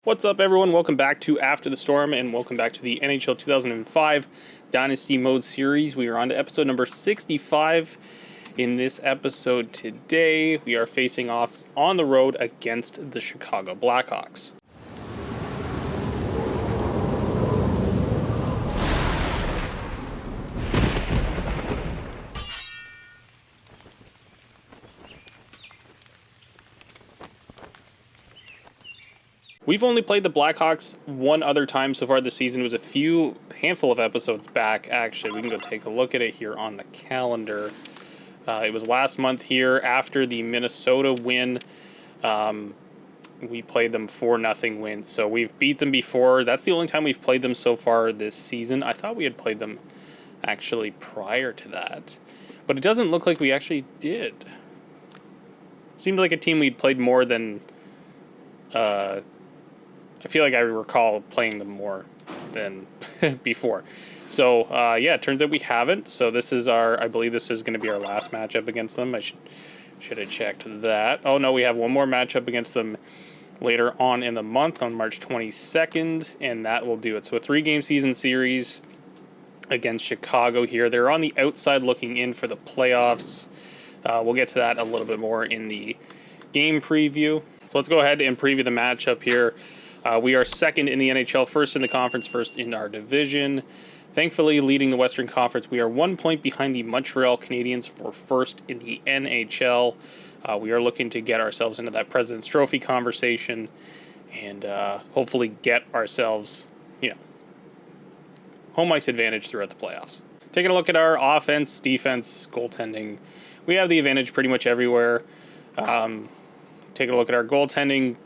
What's up, everyone? Welcome back to After the Storm, and welcome back to the NHL 2005 Dynasty Mode Series. We are on to episode number 65. In this episode today, we are facing off on the road against the Chicago Blackhawks. We've only played the Blackhawks one other time so far this season. It was a handful of episodes back, actually. We can go take a look at it here on the calendar. It was last month here after the Minnesota win. We played them 4-0 win. So we've beat them before. That's the only time we've played them so far this season. I thought we had played them actually prior to that. But it doesn't look like we actually did. Seemed like a team we'd played more than... I feel like I recall playing them more than before. So, yeah, it turns out we haven't. So this is I believe this is going to be our last matchup against them. I should have checked that. Oh, no, we have one more matchup against them later on in the month on March 22nd, and that will do it. So a 3-game season series against Chicago here. They're on the outside looking in for the playoffs. We'll get to that a little bit more in the game preview. So let's go ahead and preview the matchup here. We are second in the NHL, first in the conference, first in our division. Thankfully, leading the Western Conference, we are 1 point behind the Montreal Canadiens for first in the NHL. We are looking to get ourselves into that President's Trophy conversation and hopefully get ourselves, home ice advantage throughout the playoffs. Taking a look at our offense, defense, goaltending, we have the advantage pretty much everywhere. Taking a look at our goaltending,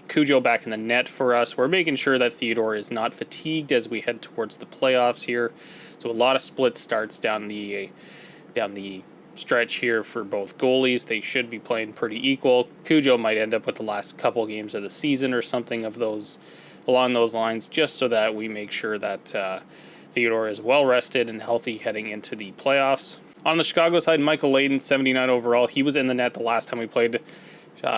Cujo back in the net for us. We're making sure that Theodore is not fatigued as we head towards the playoffs here. So a lot of split starts down the stretch here for both goalies. They should be playing pretty equal. Cujo might end up with the last couple games of the season or something of those along those lines, just so that we make sure that Theodore is well rested and healthy heading into the playoffs. On the Chicago side, Michael Layden, 79 overall. He was in the net the last time we played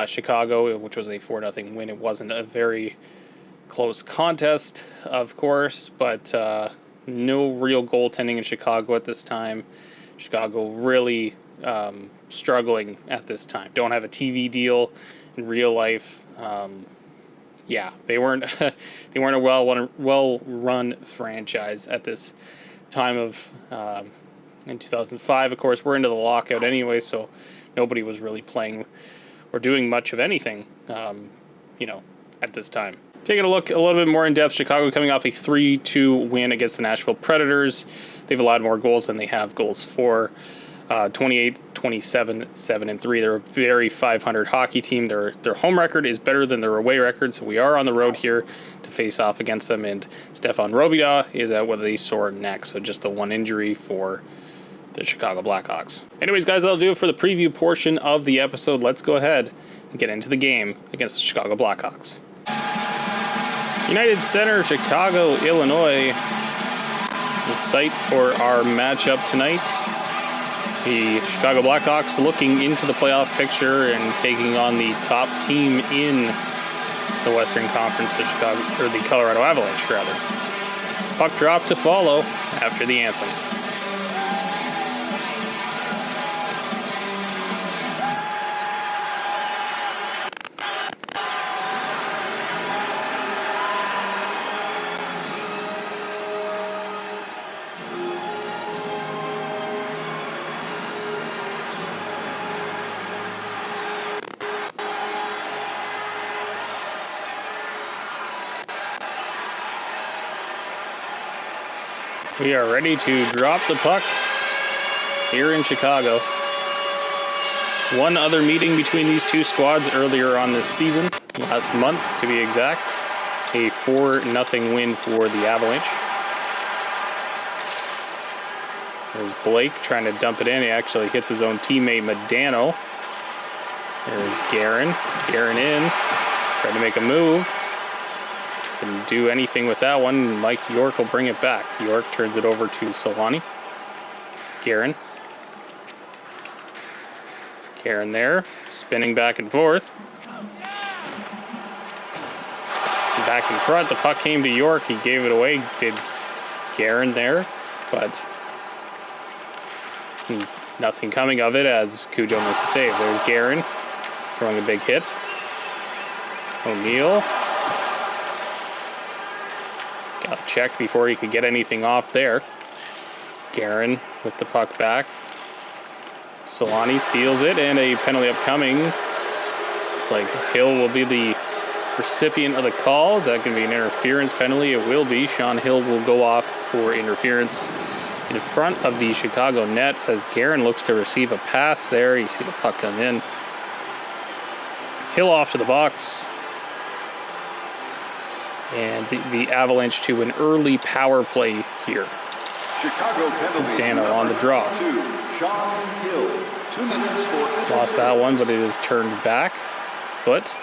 Chicago, which was a 4-0 win. It wasn't a very close contest, of course, but no real goaltending in Chicago at this time. Chicago really struggling at this time. Don't have a TV deal in real life. They weren't a well-run franchise at this time of in 2005. Of course, we're into the lockout anyway, so nobody was really playing or doing much of anything, at this time. Taking a look a little bbit more in depth, Chicago coming off a 3-2 win against the Nashville Predators. They've allowed more goals than they have goals for. 28, 27, 7-3. They're a very .500 hockey team. Their home record is better than their away record, so we are on the road here to face off against them. And Stefan Robida is out with a sore neck, so just the one injury for the Chicago Blackhawks. Anyways, guys, that'll do it for the preview portion of the episode. Let's go ahead and get into the game against the Chicago Blackhawks. United Center, Chicago, Illinois, the site for our matchup tonight. The Chicago Blackhawks looking into the playoff picture and taking on the top team in the Western Conference, the Colorado Avalanche, rather. Puck drop to follow after the anthem. We are ready to drop the puck here in Chicago. One other meeting between these two squads earlier on this season, last month to be exact, a 4-0 win for the Avalanche. There's Blake trying to dump it in. He actually hits his own teammate Modano. There's Guerin. Guerin in, trying to make a move. Couldn't do anything with that one. Mike York will bring it back. York turns it over to Solani. Guerin. Guerin there, spinning back and forth. back in front. The puck came to York. He gave it away. Did Guerin there, but nothing coming of it as Cujo makes the save. There's Guerin throwing a big hit. O'Neill got checked before he could get anything off there. Guerin with the puck back. Solani steals it, and a penalty upcoming. It's like Hill will be the recipient of the call. Is that going to be an interference penalty? It will be. Sean Hill will go off for interference in front of the Chicago net as Guerin looks to receive a pass there. You see the puck come in. Hill off to the box. And the Avalanche to an early power play here. Chicago penalty. Dano on the draw. Sean Hill. 2 minutes for Lost that one, but it is turned back. Foot.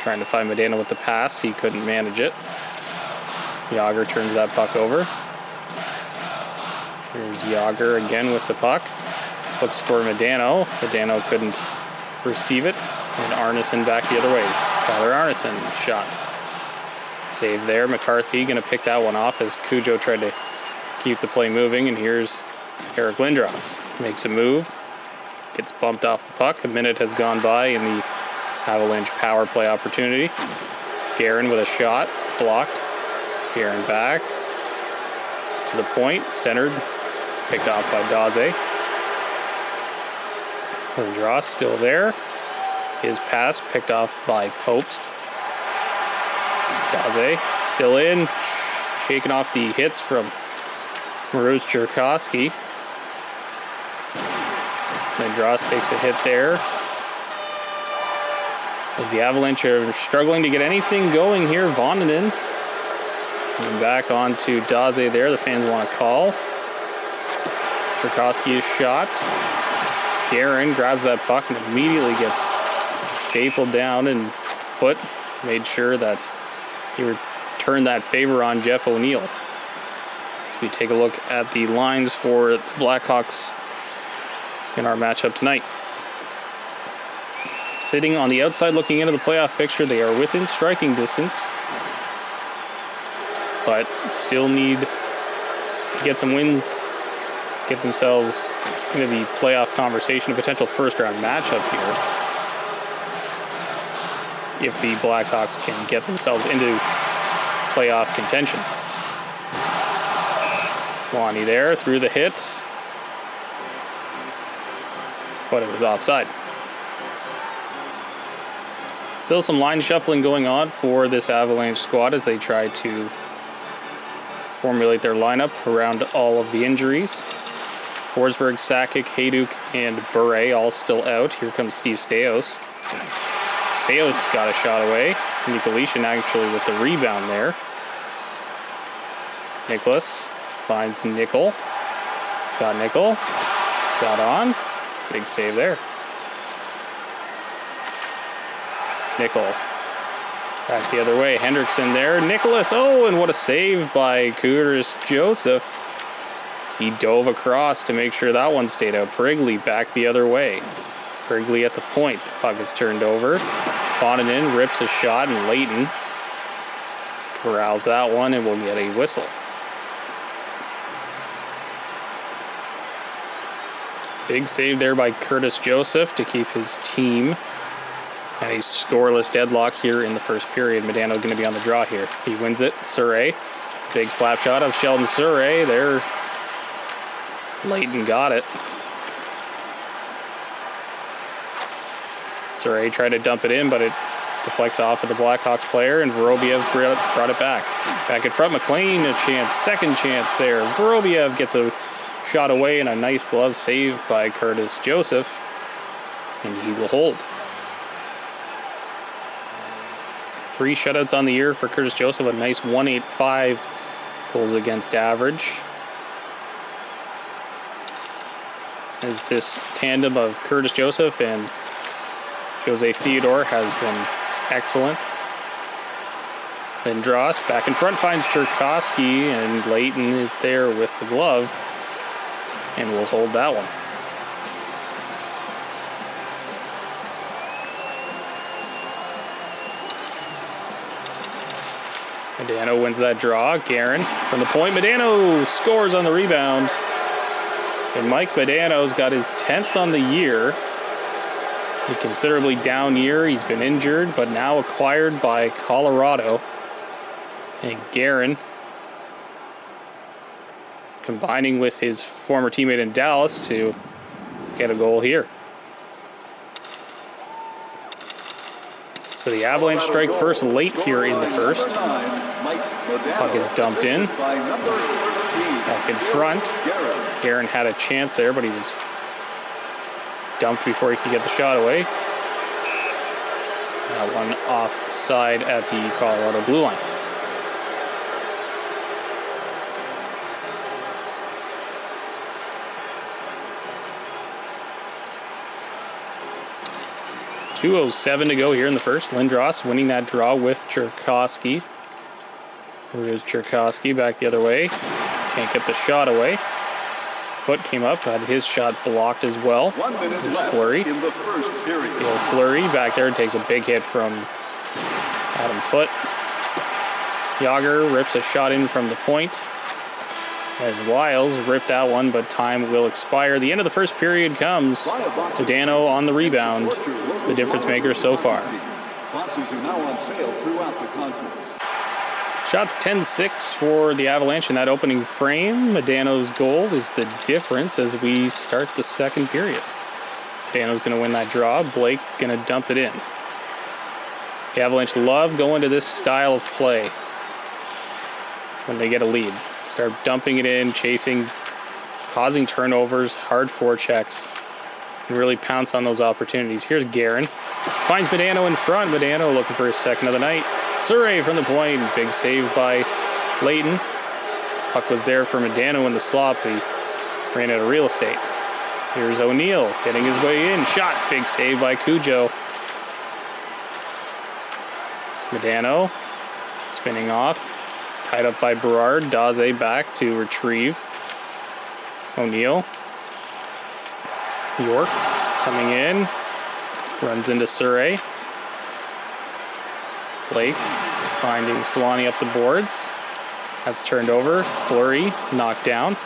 Trying to find Medina with the pass. He couldn't manage it. Yager turns that puck over. Here's Yager again with the puck. Looks for Medano. Medano couldn't receive it. And Arneson back the other way. Tyler Arneson shot. Save there. McCarthy going to pick that one off as Cujo tried to keep the play moving. And here's Eric Lindros. Makes a move. Gets bumped off the puck. A minute has gone by in the Avalanche power play opportunity. Guerin with a shot. Blocked. Guerin back. To the point. Centered. Picked off by Daze. Lindros still there. His pass picked off by Popst. Daze still in. Shaking off the hits from Marouz Cherkasky. Lindros takes a hit there. As the Avalanche are struggling to get anything going here, Vonnenin coming back onto Daze there. The fans want to call. Cherkasky is shot. Guerin grabs that puck and immediately gets stapled down, and Foot made sure that he returned that favor on Jeff O'Neill. As we take a look at the lines for the Blackhawks in our matchup tonight. Sitting on the outside looking into the playoff picture, they are within striking distance, but still need to get some wins, get themselves into the playoff conversation, a potential first-round matchup here, if the Blackhawks can get themselves into playoff contention. Solani there, through the hit, but it was offside. Still some line shuffling going on for this Avalanche squad as they try to formulate their lineup around all of the injuries. Forsberg, Sakic, Hayduk, and Bure all still out. Here comes Steve Stais. Stais got a shot away. Nikolitin actually with the rebound there. Nicholas finds Nickel. Scott Nickel. Shot on. Big save there. Nickel. Back the other way. Hendrickson there. Nicholas. Oh, and what a save by Curtis Joseph. As he dove across to make sure that one stayed out. Brigley back the other way. Brigley at the point. The puck is turned over. Vonnenin rips a shot, and Leighton corrals that one and will get a whistle. Big save there by Curtis Joseph to keep his team at a scoreless deadlock here in the first period. Medano going to be on the draw here. He wins it. Surrey. Big slap shot of Sheldon Surrey. There. Leighton got it. Surrey tried to dump it in, but it deflects off of the Blackhawks player, and Vorobiev brought it back. Back in front, McLean, a chance, second chance there. Vorobiev gets a shot away, and a nice glove save by Curtis Joseph, and he will hold. 3 shutouts on the year for Curtis Joseph, a nice .185 goals against average. As this tandem of Curtis Joseph and Jose Theodore has been excellent. Lindros back in front finds Cherkasky, and Leighton is there with the glove and will hold that one. Medano wins that draw. Guerin from the point. Medano scores on the rebound. And Mike Medano's got his 10th on the year. A considerably down year. He's been injured, but now acquired by Colorado. And Guerin, combining with his former teammate in Dallas to get a goal here. So the Avalanche strike first late here in the first. Puck is dumped in. Back in front. Guerin had a chance there, but he was dumped before he could get the shot away. That one offside at the Colorado blue line. .207 to go here in the first. Lindros winning that draw with Cherkowski. Here's Cherkowski back the other way. Can't get the shot away. Foot came up, had his shot blocked as well. There's Fleury. Fleury back there takes a big hit from Adam Foote. Yager rips a shot in from the point. As Lyles ripped that one, but time will expire. The end of the first period comes. Medano on the rebound, the difference maker so far. Shots 10-6 for the Avalanche in that opening frame. Medano's goal is the difference as we start the second period. Medano's going to win that draw. Blake going to dump it in. The Avalanche love going to this style of play when they get a lead. Start dumping it in, chasing, causing turnovers, hard forechecks, and really pounce on those opportunities. Here's Guerin. Finds Medano in front. Medano looking for his second of the night. Surrey from the point. Big save by Layton. Puck was there for Medano in the slot, but he ran out of real estate. Here's O'Neill getting his way in. Shot. Big save by Cujo. Medano spinning off. Tied up by Berard. Daze back to retrieve. O'Neill. York coming in. Runs into Surrey. Blake finding Solani up the boards. That's turned over. Fleury knocked down.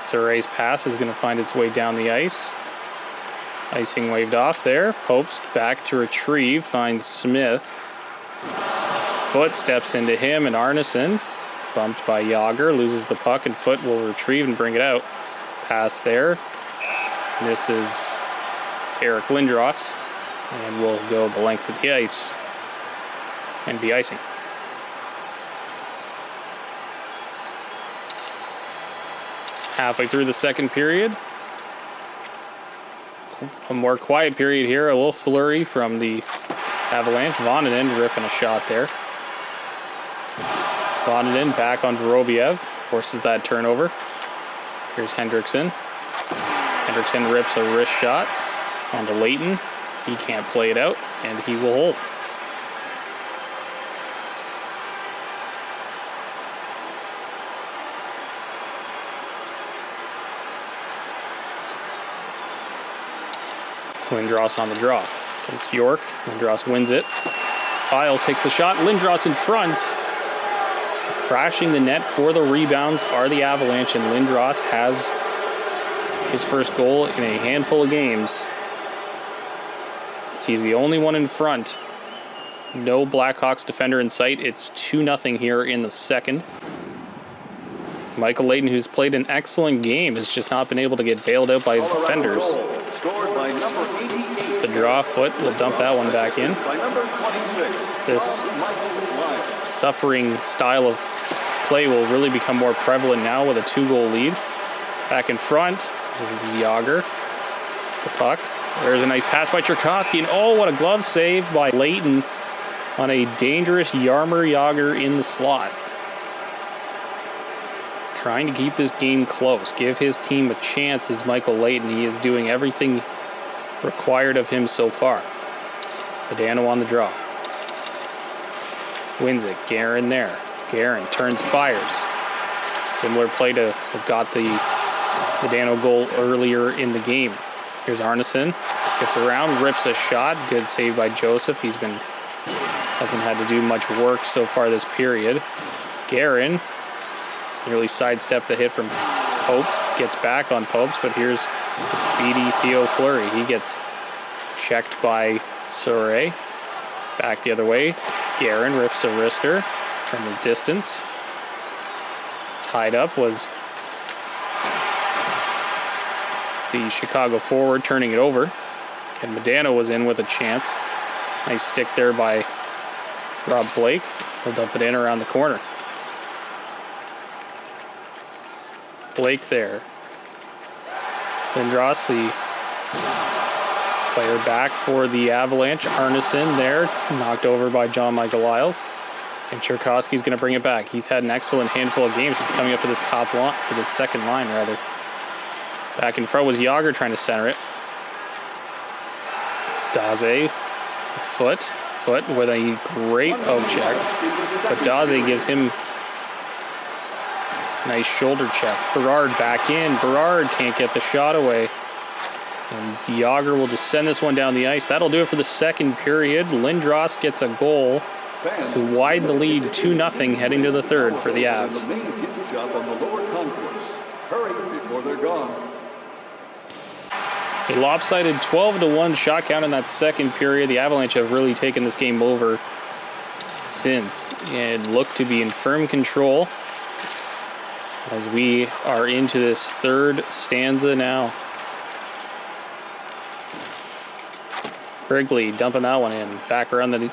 Surrey's pass is going to find its way down the ice. Icing waved off there. Popes back to retrieve. Finds Smith. Foot steps into him and Arneson. Bumped by Yager. Loses the puck and Foot will retrieve and bring it out. Pass there. This is Eric Lindros. And will go the length of the ice and be icing. Halfway through the second period. A more quiet period here. A little flurry from the Avalanche. Voninen ripping a shot there. Voninen back on Vorobiev. Forces that turnover. Here's Hendrickson. Hendrickson rips a wrist shot onto Layton. He can't play it out, and he will hold. Lindros on the draw against York. Lindros wins it. Lyles takes the shot. Lindros in front. Crashing the net for the rebounds are the Avalanche, and Lindros has his first goal in a handful of games. He's the only one in front. No Blackhawks defender in sight. It's 2-0 here in the second. Michael Layton, who's played an excellent game, has just not been able to get bailed out by his defenders. It's the draw. Foot will dump that one back in. It's this suffering style of play will really become more prevalent now with a 2-goal lead. Back in front, there's Yager. The puck. There's a nice pass by Cherkowski, and oh, what a glove save by Layton on a dangerous Jaromir Jagr in the slot. Trying to keep this game close, give his team a chance as Michael Layton. He is doing everything required of him so far. Medano on the draw. Wins it. Guerin there. Guerin turns, fires. Similar play to what got the Medano goal earlier in the game. Here's Arneson. Gets around, rips a shot. Good save by Joseph. He's been Hasn't had to do much work so far this period. Guerin nearly sidestepped the hit from Popes. Gets back on Popes, but here's the speedy Theo Fleury. He gets checked by Surrey. Back the other way. Guerin rips a wrister from the distance. Tied up was the Chicago forward turning it over. And Medano was in with a chance. Nice stick there by Rob Blake. He'll dump it in around the corner. Blake there. Lindros, the player back for the Avalanche. Arneson there, knocked over by John Michael Lyles. And Cherkowski's going to bring it back. He's had an excellent handful of games. He's coming up to this top line, or this second line rather. Back in front was Yager trying to center it. Daze with foot with a great poke check, but Daze gives him a nice shoulder check. Berard back in. Berard can't get the shot away. And Yager will just send this one down the ice. That'll do it for the second period. Lindros gets a goal to widen the lead 2-0 heading to the third for the Avs. Hurry before they're gone. A lopsided 12-1 shot count in that second period. The Avalanche have really taken this game over since and look to be in firm control as we are into this third stanza now. Wrigley dumping that one in. Back around the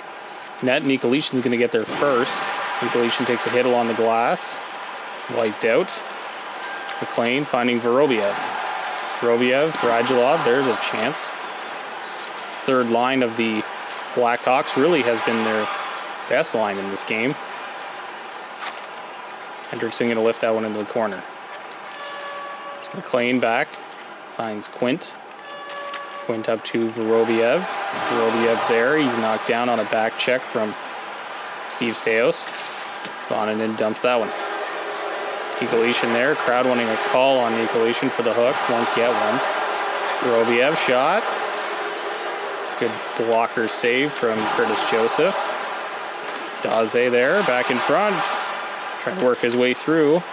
net. Nikolitin's going to get there first. Nikolitin takes a hit along the glass. Wiped out. McLean finding Vorobiev. Vorobiev, Radulov, there's a chance. Third line of the Blackhawks really has been their best line in this game. Hendrickson going to lift that one into the corner. There's McLean back. Finds Quint. Quint up to Vorobiev. Vorobiev there. He's knocked down on a back check from Steve Stais. Voninen dumps that one. Nikolitin there. Crowd wanting a call on Nikolitin for the hook. Won't get one. Vorobiev shot. Good blocker save from Curtis Joseph. Daze there. Back in front. Trying to work his way through.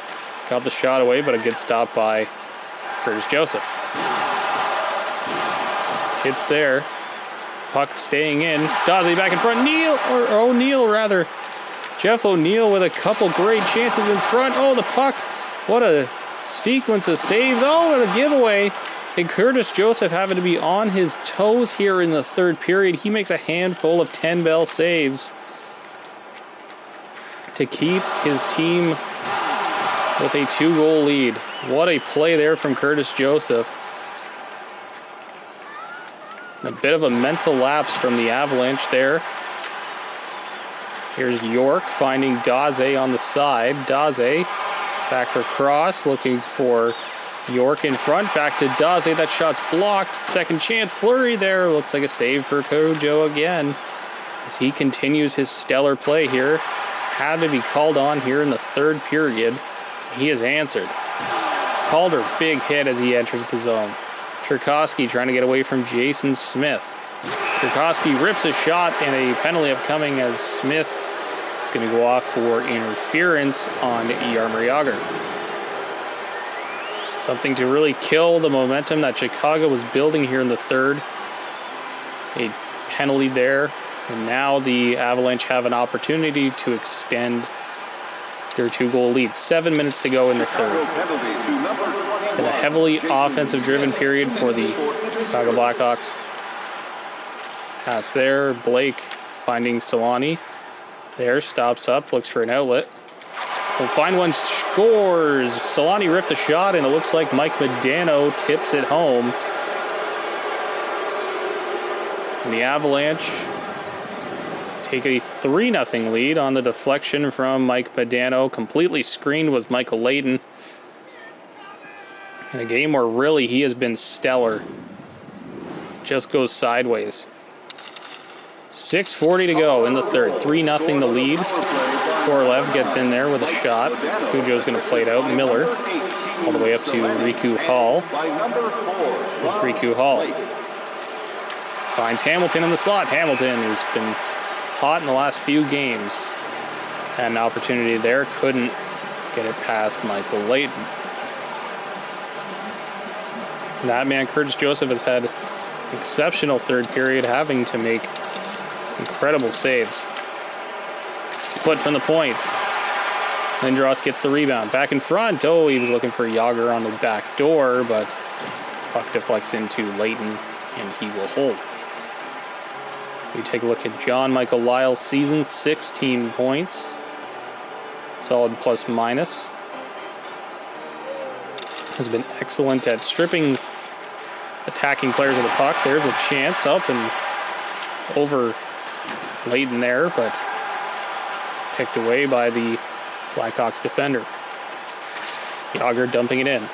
Got the shot away, but a good stop by Curtis Joseph. Hits there. Puck staying in. Daze back in front. O'Neill rather. Jeff O'Neill with a couple great chances in front. Oh, the puck. What a sequence of saves. Oh, what a giveaway. And Curtis Joseph having to be on his toes here in the third period. He makes a handful of 10-bell saves to keep his team with a 2-goal lead. What a play there from Curtis Joseph. And a bit of a mental lapse from the Avalanche there. Here's York finding Daze on the side. Daze back for Cross, looking for York in front. Back to Daze. That shot's blocked. Second chance. Fleury there. Looks like a save for Cujo again as he continues his stellar play here. Had to be called on here in the third period. He has answered. Calder, big hit as he enters the zone. Cherkowski trying to get away from Jason Smith. Cherkowski rips a shot and a penalty upcoming as Smith is going to go off for interference on Jaromir Jagr. Something to really kill the momentum that Chicago was building here in the third. A penalty there, and now the Avalanche have an opportunity to extend their 2-goal lead. 7 minutes to go in the third. In a heavily offensive-driven period for the Chicago Blackhawks. Pass there. Blake finding Solani. There, stops up, looks for an outlet. Will find one, scores. Solani ripped the shot, and it looks like Mike Medano tips it home. And the Avalanche take a 3-0 lead on the deflection from Mike Medano. Completely screened was Michael Layton. In a game where really he has been stellar. Just goes sideways. 6:40 to go in the third. 3-0 the lead. Korolev gets in there with a shot. Cujo's going to play it out. Miller all the way up to Riku Hall. There's Riku Hall. Finds Hamilton in the slot. Hamilton, who's been hot in the last few games. Had an opportunity there, couldn't get it past Michael Layton. That man, Curtis Joseph, has had exceptional third period, having to make incredible saves. Put from the point. Lindros gets the rebound. Back in front. Oh, he was looking for Yager on the back door, but puck deflects into Layton, and he will hold. So we take a look at John Michael Lyle's season, 16 points. Solid plus minus. Has been excellent at stripping attacking players of the puck. There's a chance up and over Layton there, but it's picked away by the Blackhawks defender. Yager dumping it in.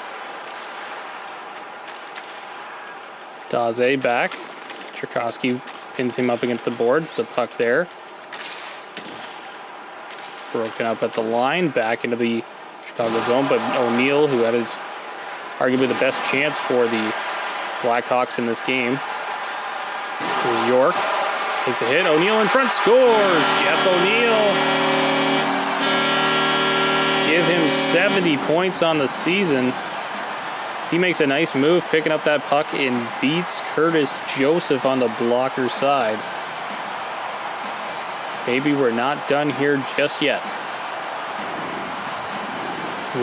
Daze back. Tchaikovsky pins him up against the boards. The puck there. Broken up at the line. Back into the Chicago zone, but O'Neill, who had his arguably the best chance for the Blackhawks in this game. Here's York. Takes a hit. O'Neill in front. Scores! Jeff O'Neill. Give him 70 points on the season. He makes a nice move picking up that puck and beats Curtis Joseph on the blocker side. Maybe we're not done here just yet.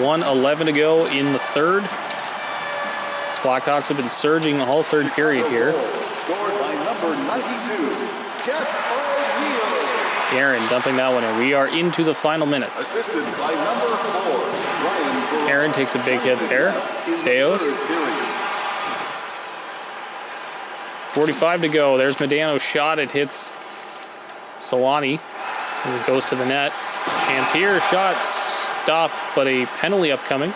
1:11 to go in the third. Blackhawks have been surging all third period here. Scored by number 92, Jeff O'Neill. Aaron dumping that one in. We are into the final minutes. Assisted by number 4, Ryan. Aaron takes a big hit there. Steos. 45 to go. There's Medano's shot. It hits Solani as it goes to the net. Chance here. Shot stopped, but a penalty upcoming.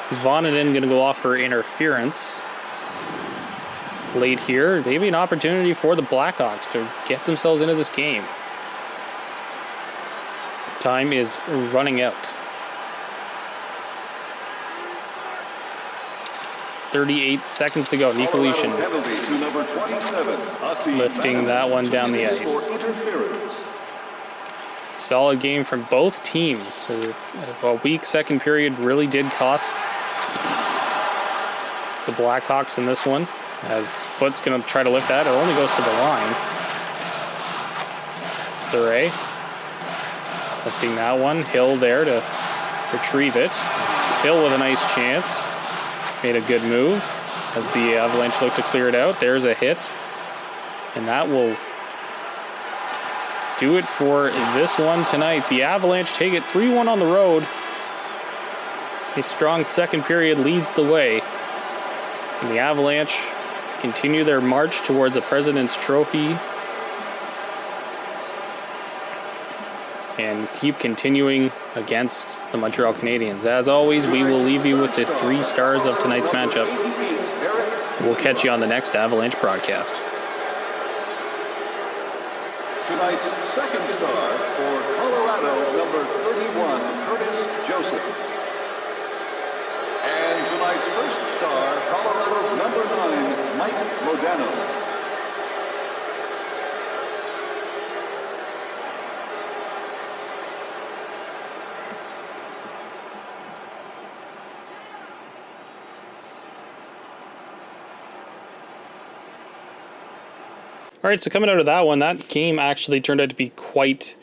Voninen going to go off for interference. Late here. Maybe an opportunity for the Blackhawks to get themselves into this game. Time is running out. 38 seconds to go. Nikolic lifting that one down the ice. Solid game from both teams. A weak second period really did cost the Blackhawks in this one, as Foot's going to try to lift that. It only goes to the line. Saray lifting that one. Hill there to retrieve it. Hill with a nice chance. Made a good move as the Avalanche look to clear it out. There's a hit. And that will do it for this one tonight. The Avalanche take it 3-1 on the road. A strong second period leads the way. And the Avalanche continue their march towards a President's Trophy and keep continuing against the Montreal Canadiens. As always, we will leave you with the 3 stars of tonight's matchup. We'll catch you on the next Avalanche broadcast. Tonight's second star for Colorado, number 31, Curtis Joseph. And tonight's first star, Colorado, number 9, Mike Modano. All right, so coming out of that one, that game actually turned out to be quite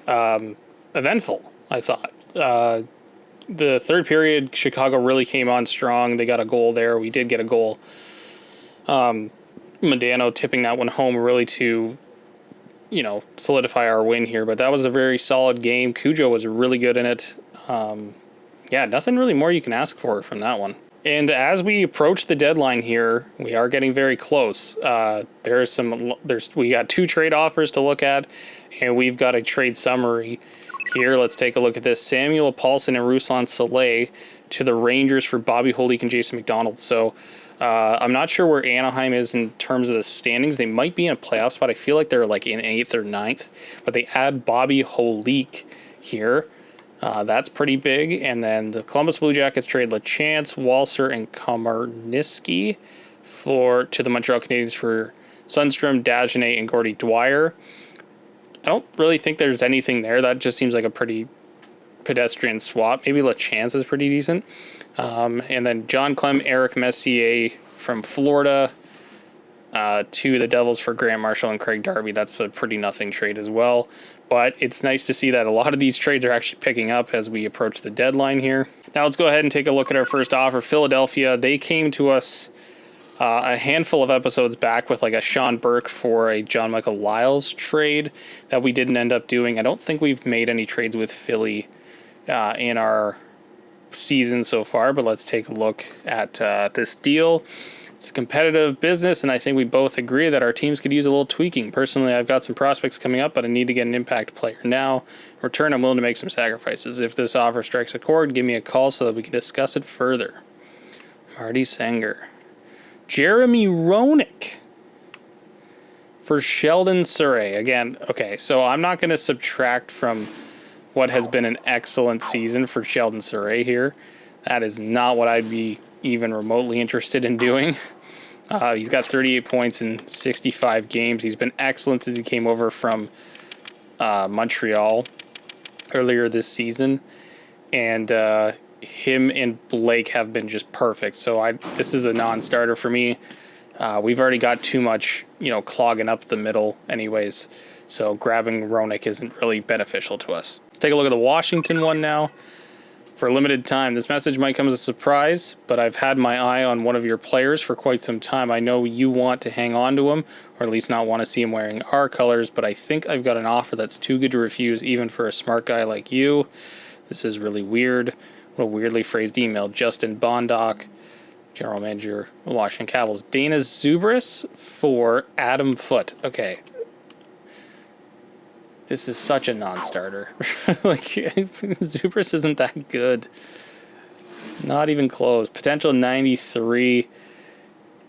eventful, I thought. The third period, Chicago really came on strong. They got a goal there. We did get a goal. Modano tipping that one home really to, solidify our win here. But that was a very solid game. Cujo was really good in it. Yeah, nothing really more you can ask for from that one. And as we approach the deadline here, we are getting very close. We got 2 trade offers to look at, and we've got a trade summary here. Let's take a look at this. Samuel Paulson and Ruslan Saleh to the Rangers for Bobby Holik and Jason McDonald. So I'm not sure where Anaheim is in terms of the standings. They might be in a playoff spot. I feel like they're like in 8th or 9th, but they add Bobby Holik here. That's pretty big. And then the Columbus Blue Jackets trade LaChance, Walser, and Komarniski to the Montreal Canadiens for Sundstrom, Dagenet, and Gordy Dwyer. I don't really think there's anything there. That just seems like a pretty pedestrian swap. Maybe LaChance is pretty decent. And then John Clem, Eric Messier from Florida to the Devils for Grant Marshall and Craig Darby. That's a pretty nothing trade as well. But it's nice to see that a lot of these trades are actually picking up as we approach the deadline here. Now let's go ahead and take a look at our first offer. Philadelphia, they came to us a handful of episodes back with like a Sean Burke for a John Michael Lyles trade that we didn't end up doing. I don't think we've made any trades with Philly in our season so far, but let's take a look at this deal. It's a competitive business, and I think we both agree that our teams could use a little tweaking. Personally, I've got some prospects coming up, but I need to get an impact player now. In return, I'm willing to make some sacrifices. If this offer strikes a chord, give me a call so that we can discuss it further. Marty Sanger. Jeremy Roenick for Sheldon Surrey. Again, okay, so I'm not going to subtract from what has been an excellent season for Sheldon Surrey here. That is not what I'd be even remotely interested in doing. He's got 38 points in 65 games. He's been excellent since he came over from Montreal earlier this season. And him and Blake have been just perfect. So this is a non-starter for me. We've already got too much, clogging up the middle anyways. So grabbing Roenick isn't really beneficial to us. Let's take a look at the Washington one now. For a limited time, this message might come as a surprise, but I've had my eye on one of your players for quite some time. I know you want to hang on to him, or at least not want to see him wearing our colors, but I think I've got an offer that's too good to refuse, even for a smart guy like you. This is really weird. What a weirdly phrased email. Justin Bondock, General Manager, Washington Capitals. Dana Zubris for Adam Foote. Okay. This is such a non-starter. Zubris isn't that good. Not even close. Potential 93.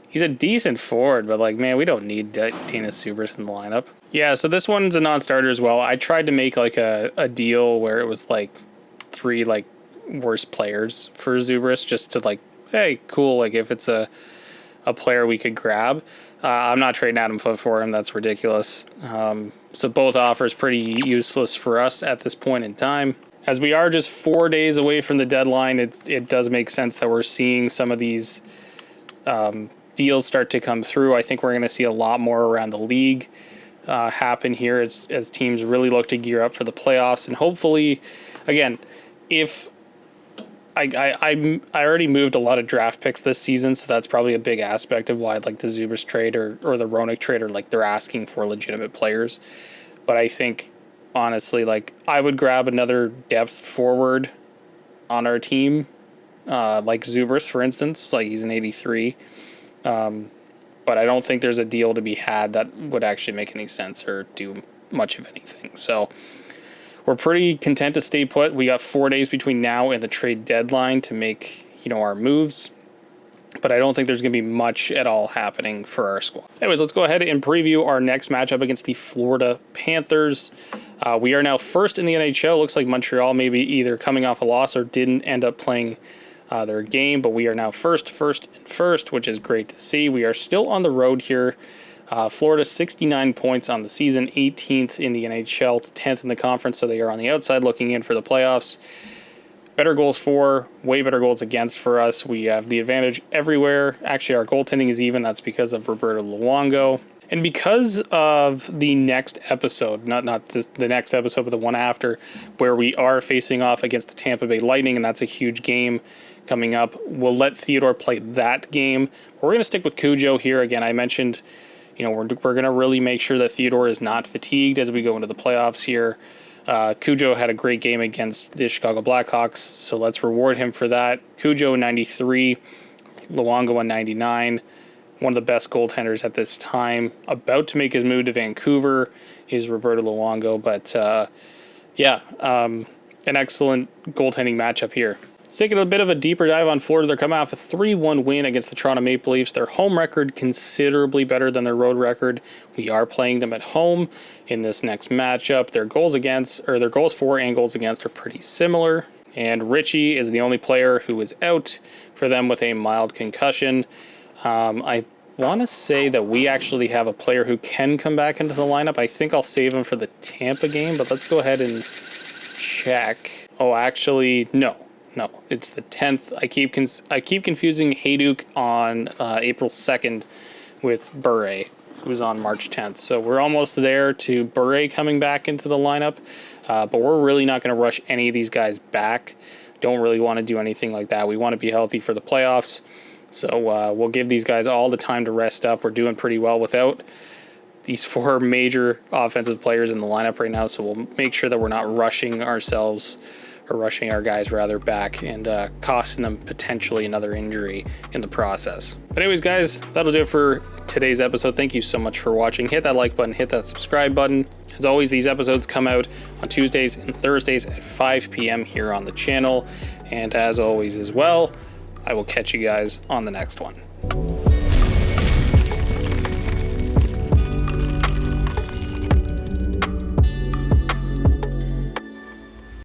He's a decent forward, but man, we don't need Dana Zubris in the lineup. Yeah, so this one's a non-starter as well. I tried to make a deal where it was 3 worst players for Zubris, just to hey, cool. If it's a player we could grab. I'm not trading Adam Foote for him. That's ridiculous. So both offers pretty useless for us at this point in time. As we are just 4 days away from the deadline, it does make sense that we're seeing some of these deals start to come through. I think we're going to see a lot more around the league happen here as teams really look to gear up for the playoffs. And hopefully, again, if I already moved a lot of draft picks this season, so that's probably a big aspect of why I'd like the Zubris trade or the Roenick trade, or they're asking for legitimate players. But I think, honestly, I would grab another depth forward on our team, like Zubris, for instance. He's an 83. But I don't think there's a deal to be had that would actually make any sense or do much of anything. So we're pretty content to stay put. We got 4 days between now and the trade deadline to make, our moves. But I don't think there's going to be much at all happening for our squad. Anyways, let's go ahead and preview our next matchup against the Florida Panthers. We are now first in the NHL. Looks like Montreal maybe either coming off a loss or didn't end up playing their game. But we are now first, which is great to see. We are still on the road here. Florida, 69 points on the season, 18th in the NHL, 10th in the conference, so they are on the outside looking in for the playoffs. Better goals for, way better goals against for us. We have the advantage everywhere. Actually, our goaltending is even. That's because of Roberto Luongo. And because of the next episode, not the next episode, but the one after, where we are facing off against the Tampa Bay Lightning, and that's a huge game coming up, we'll let Theodore play that game. We're going to stick with Cujo here. Again, I mentioned, we're going to really make sure that Theodore is not fatigued as we go into the playoffs here. Cujo had a great game against the Chicago Blackhawks, so let's reward him for that. Cujo 93, Luongo 99, one of the best goaltenders at this time. About to make his move to Vancouver is Roberto Luongo, but an excellent goaltending matchup here. Let's take a bit of a deeper dive on Florida. They're coming off a 3-1 win against the Toronto Maple Leafs. Their home record considerably better than their road record. We are playing them at home in this next matchup. Their goals for and goals against are pretty similar. And Richie is the only player who is out for them with a mild concussion. I want to say that we actually have a player who can come back into the lineup. I think I'll save him for the Tampa game, but let's go ahead and check. Oh, actually, no, it's the 10th. I keep confusing Hayduk on April 2nd with Bure, who's on March 10th. So we're almost there to Bure coming back into the lineup, but we're really not going to rush any of these guys back. Don't really want to do anything like that. We want to be healthy for the playoffs. So we'll give these guys all the time to rest up. We're doing pretty well without these 4 major offensive players in the lineup right now. So we'll make sure that we're not rushing ourselves, or rushing our guys rather, back and costing them potentially another injury in the process. But anyways, guys, that'll do it for today's episode. Thank you so much for watching. Hit that like button, hit that subscribe button. As always, these episodes come out on Tuesdays and Thursdays at 5 p.m. here on the channel. And as always as well, I will catch you guys on the next one.